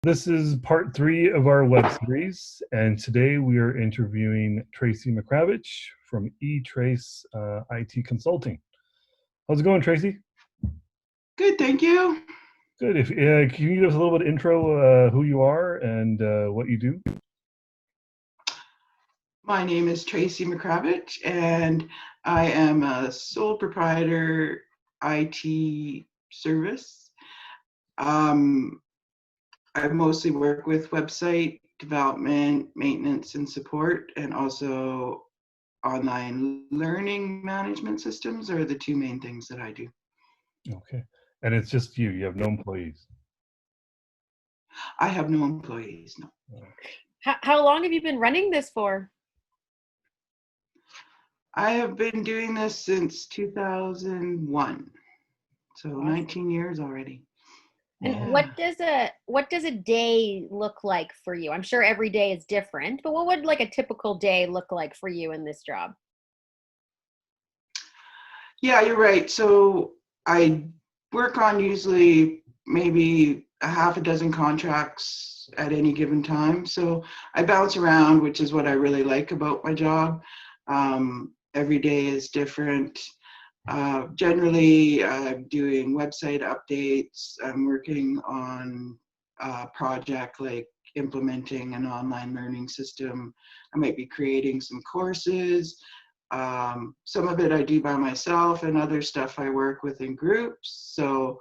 This is part 3 of our web series, and today we are interviewing Tracy Makarwich from eTrace IT Consulting. How's it going, Tracy? Good, thank you. Good. If can you give us a little bit of intro, who you are and what you do? My name is Tracy Makarwich, and I am a sole proprietor IT service. I mostly work with website development, maintenance, and support, and also online learning management systems are the two main things that I do. Okay. And it's just you. You have no employees. I have no employees, no. How long have you been running this for? I have been doing this since 2001, so 19 years already. And Yeah. what does a day look like for you? I'm sure every day is different, but what would like a typical day look like for you in this job? Yeah, you're right. So I work on usually maybe a half a dozen contracts at any given time. So I bounce around, which is what I really like about my job. Every day is different. Generally, I'm doing website updates. I'm working on a project like implementing an online learning system. I might be creating some courses. Some of it I do by myself, and other stuff I work with in groups. So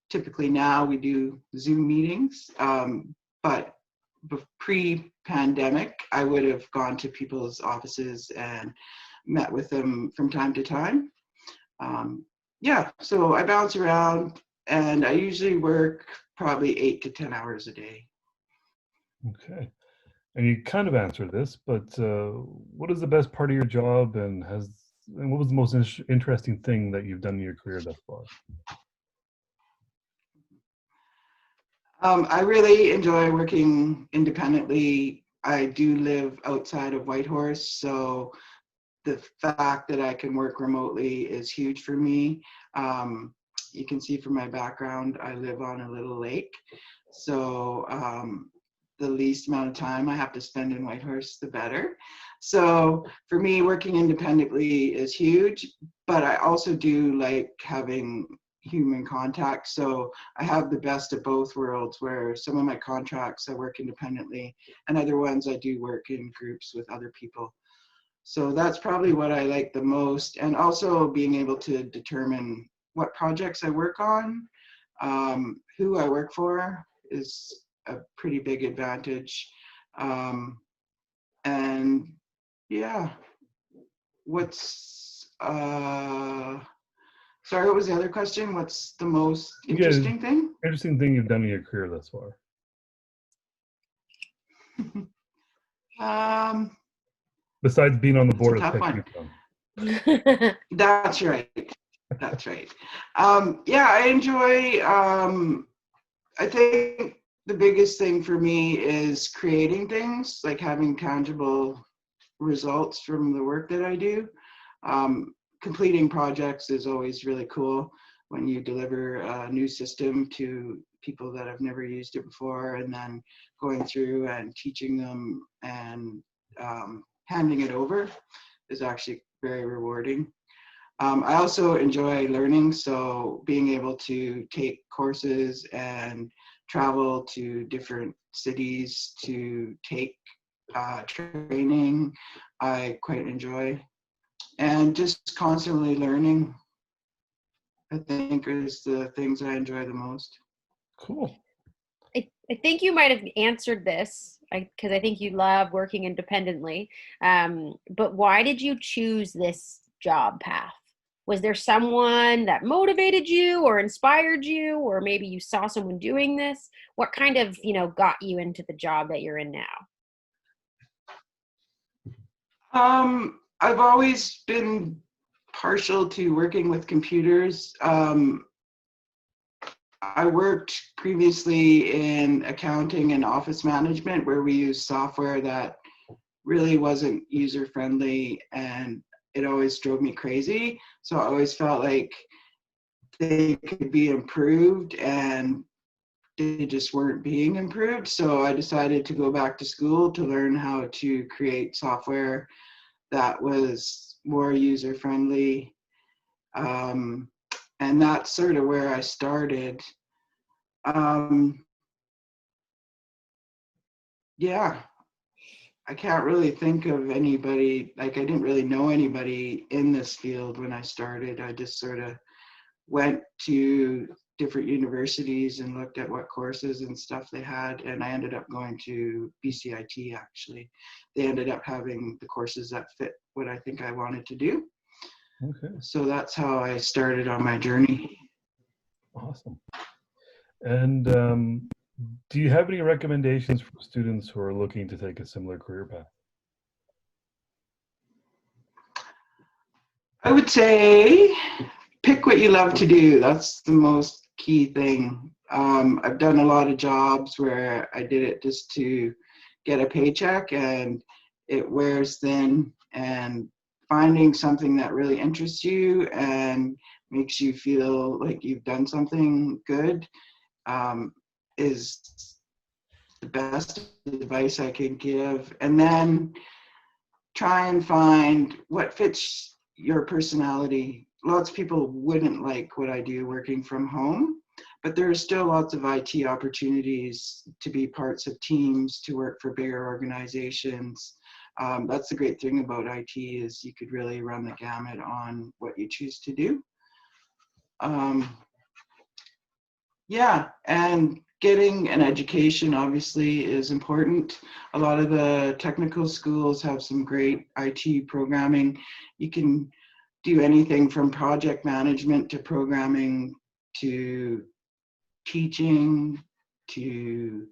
typically now we do Zoom meetings, but pre-pandemic, I would have gone to people's offices and met with them from time to time. Yeah, so I bounce around, and I usually work probably 8 to 10 hours a day. Okay. And you kind of answered this, but what is the best part of your job, and what was the most interesting thing that you've done in your career thus far? I really enjoy working independently. I do live outside of Whitehorse, so the fact that I can work remotely is huge for me. You can see from my background, I live on a little lake. So the least amount of time I have to spend in Whitehorse, the better. So for me, working independently is huge, but I also do like having human contact. So I have the best of both worlds, where some of my contracts I work independently, and other ones I do work in groups with other people. So that's probably what I like the most. And also being able to determine what projects I work on, who I work for is a pretty big advantage. And yeah, sorry, what was the other question? What's the most interesting thing? Interesting thing you've done in your career thus far. Besides being on the board of Yukon. That's right. That's right. Yeah, I enjoy, I think the biggest thing for me is creating things, like having tangible results from the work that I do. Completing projects is always really cool when you deliver a new system to people that have never used it before, and then going through and teaching them and handing it over is actually very rewarding. I also enjoy learning, so being able to take courses and travel to different cities to take training, I quite enjoy. And just constantly learning, I think, is the things I enjoy the most. Cool. I think you might have answered this, because I think you love working independently. But why did you choose this job path? Was there someone that motivated you or inspired you, or maybe you saw someone doing this? What kind of, got you into the job that you're in now? I've always been partial to working with computers. I worked previously in accounting and office management, where we used software that really wasn't user-friendly, and it always drove me crazy. So I always felt like they could be improved and they just weren't being improved. So I decided to go back to school to learn how to create software that was more user friendly. And that's sort of where I started. Yeah, I can't really think of anybody, like I didn't really know anybody in this field when I started. I just sort of went to different universities and looked at what courses and stuff they had, and I ended up going to BCIT actually. They ended up having the courses that fit what I think I wanted to do. Okay, So that's how I started on my journey. awesome. And do you have any recommendations for students who are looking to take a similar career path? I would say pick what you love to do. That's the most key thing. I've done a lot of jobs where I did it just to get a paycheck and it wears thin, and finding something that really interests you and makes you feel like you've done something good is the best advice I could give. And then try and find what fits your personality. Lots of people wouldn't like what I do working from home, but there are still lots of IT opportunities to be parts of teams, to work for bigger organizations. That's the great thing about IT is you could really run the gamut on what you choose to do. Yeah, and getting an education obviously is important. A lot of the technical schools have some great IT programming. You can do anything from project management to programming to teaching to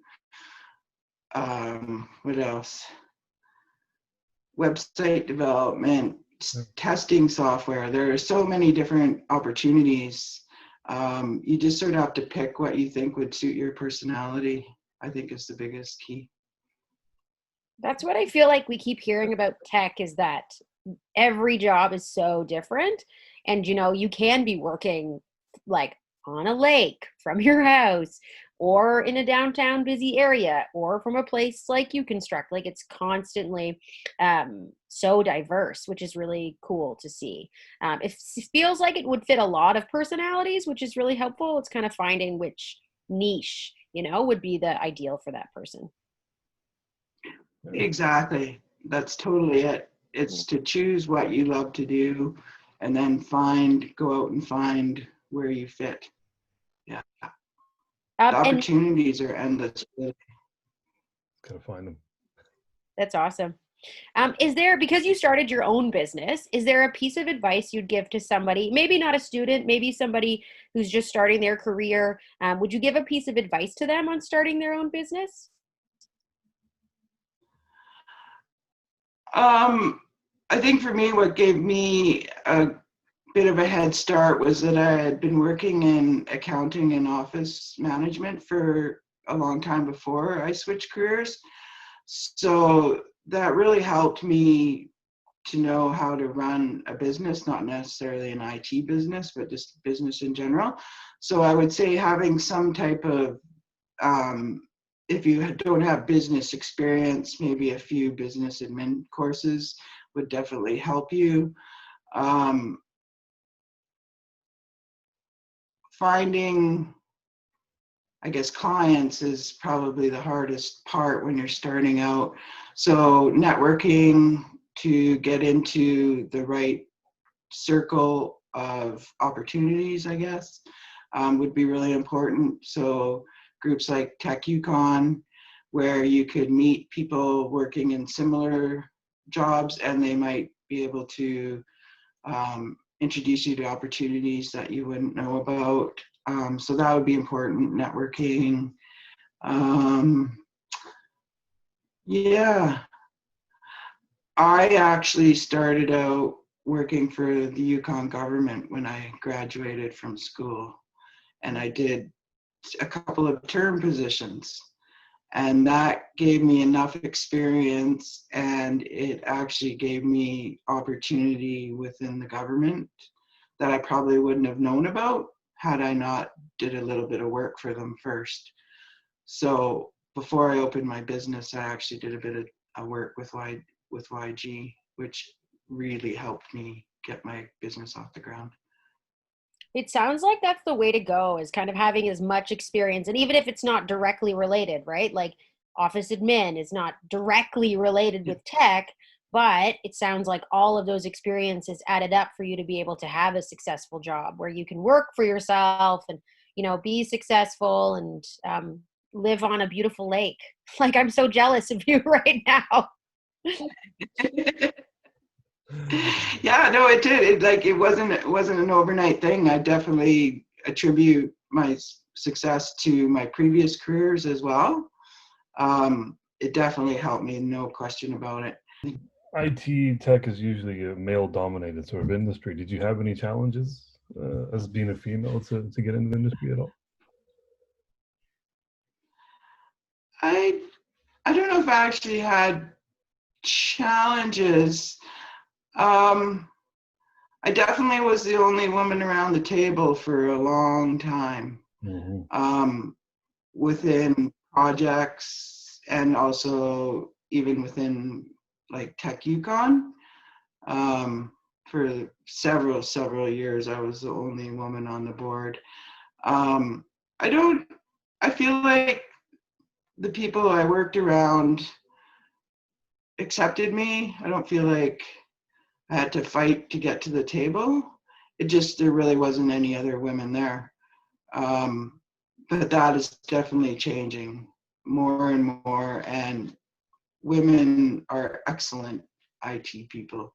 what else? Website development, testing software. There are so many different opportunities. You just sort of have to pick what you think would suit your personality, I think is the biggest key. That's what I feel like we keep hearing about tech, is that every job is so different. And, you know, you can be working like on a lake from your house, or in a downtown busy area, or from a place like you construct. Like, it's constantly so diverse, which is really cool to see. It feels like it would fit a lot of personalities, which is really helpful. It's kind of finding which niche, you know, would be the ideal for that person. Exactly. That's totally it. It's to choose what you love to do and then go out and find where you fit. Yeah. The opportunities are endless. Gotta find them. That's awesome. Is there, because you started your own business, is there a piece of advice you'd give to somebody, maybe not a student, maybe somebody who's just starting their career? Would you give a piece of advice to them on starting their own business? I think for me, what gave me a bit of a head start was that I had been working in accounting and office management for a long time before I switched careers. So that really helped me to know how to run a business, not necessarily an IT business, but just business in general. So I would say having some type of, if you don't have business experience, maybe a few business admin courses would definitely help you. Finding, I guess, clients is probably the hardest part when you're starting out. So networking to get into the right circle of opportunities, I guess, would be really important. So groups like Tech Yukon, where you could meet people working in similar jobs and they might be able to introduce you to opportunities that you wouldn't know about. So that would be important, networking. Yeah, I actually started out working for the Yukon government when I graduated from school, and I did a couple of term positions, and that gave me enough experience, and it actually gave me opportunity within the government that I probably wouldn't have known about had I not did a little bit of work for them first. So before I opened my business, I actually did a bit of work with YG, which really helped me get my business off the ground. It sounds like that's the way to go, is kind of having as much experience. And even if it's not directly related, right? Like office admin is not directly related with tech, but it sounds like all of those experiences added up for you to be able to have a successful job where you can work for yourself and, you know, be successful and live on a beautiful lake. Like, I'm so jealous of you right now. Yeah, no, it did. It wasn't an overnight thing. I definitely attribute my success to my previous careers as well. It definitely helped me, no question about it. IT tech is usually a male-dominated sort of industry. Did you have any challenges as being a female to get into the industry at all? I don't know if I actually had challenges. I definitely was the only woman around the table for a long time, within projects and also even within like Tech Yukon. For several years, I was the only woman on the board. I feel like the people I worked around accepted me. I don't feel like I had to fight to get to the table. There really wasn't any other women there. But that is definitely changing more and more, and women are excellent IT people.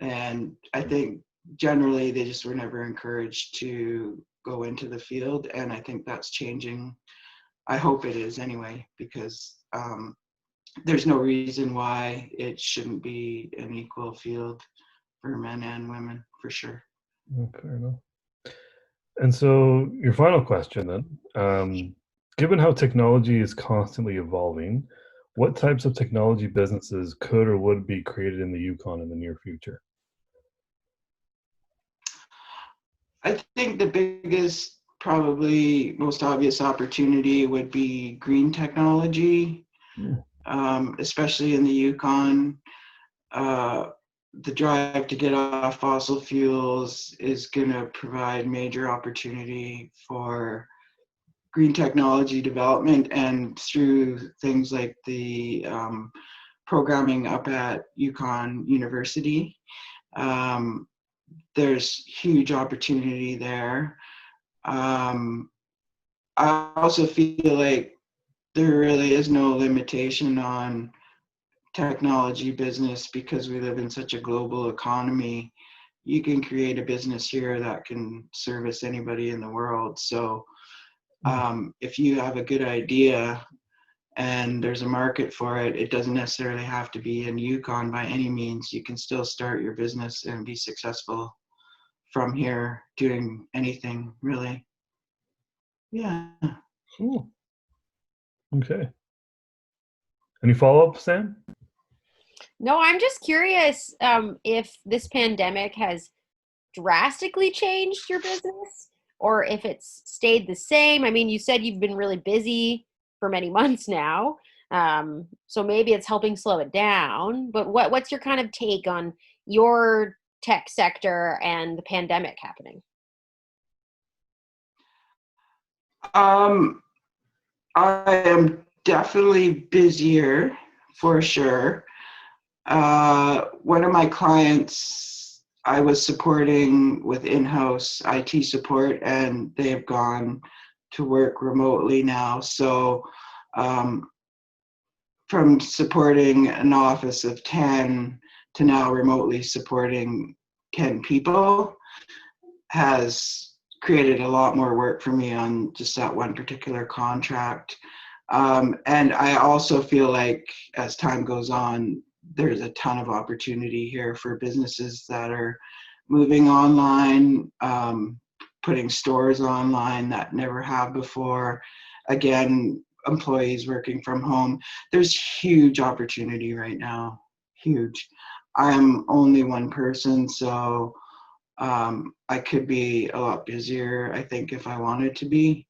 And I think generally they just were never encouraged to go into the field, and I think that's changing. I hope it is anyway, because there's no reason why it shouldn't be an equal field for men and women, for sure. Fair enough. And so your final question then, given how technology is constantly evolving, what types of technology businesses could or would be created in the Yukon in the near future? I think the biggest, probably most obvious opportunity would be green technology, especially in the Yukon. The drive to get off fossil fuels is going to provide major opportunity for green technology development, and through things like the programming up at Yukon University, there's huge opportunity there. I also feel like there really is no limitation on technology business, because we live in such a global economy. You can create a business here that can service anybody in the world. So if you have a good idea and there's a market for it, it doesn't necessarily have to be in Yukon by any means. You can still start your business and be successful from here, doing anything really. Yeah. Cool. Okay. Any follow-up, Sam? No, I'm just curious if this pandemic has drastically changed your business or if it's stayed the same. I mean, you said you've been really busy for many months now, so maybe it's helping slow it down. But what's your kind of take on your tech sector and the pandemic happening? I am definitely busier, for sure. One of my clients I was supporting with in-house IT support, and they have gone to work remotely now. So from supporting an office of 10 to now remotely supporting 10 people has created a lot more work for me on just that one particular contract. And I also feel like as time goes on, there's a ton of opportunity here for businesses that are moving online, putting stores online that never have before. Again, employees working from home. There's huge opportunity right now, huge. I'm only one person, so I could be a lot busier, I think, if I wanted to be.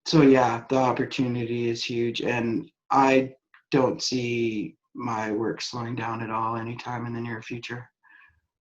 So yeah, the opportunity is huge, and I don't see my work slowing down at all anytime in the near future.